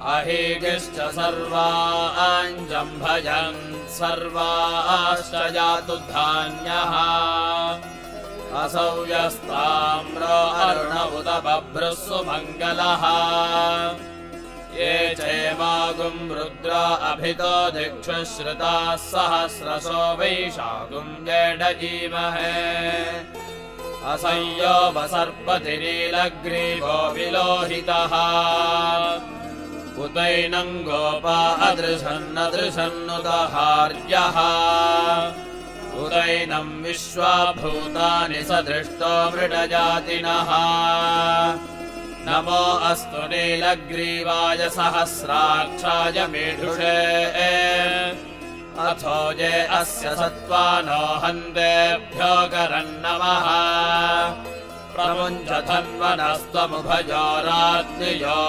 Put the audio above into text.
अहीगिश्च सर्वाञ्जम्भजन् सर्वाश्च जातु धान्यः असौ यस्ताम्रो अरुण उत बभ्रुः सुमङ्गलः ये चैमागुं रुद्रा अभितो दिक्षु श्रुताः सहस्रशो वैशागुं जेडजीमहे असंयो वसर्पतिरीलग्रीवो विलोहितः उतैनं गोपा अदृशन्नदृशन्नुतहार्यः उदैनं विश्वा भूतानि सदृष्टो मृडजातिनः नमो अस्तु नीलग्रीवाय सहस्राक्षाय मेढुषे अथो ये अस्य सत्त्वानो हन्तेभ्यो करन्नमः प्रमुञ्चथन्वनस्त्वमुभयोरात्रियो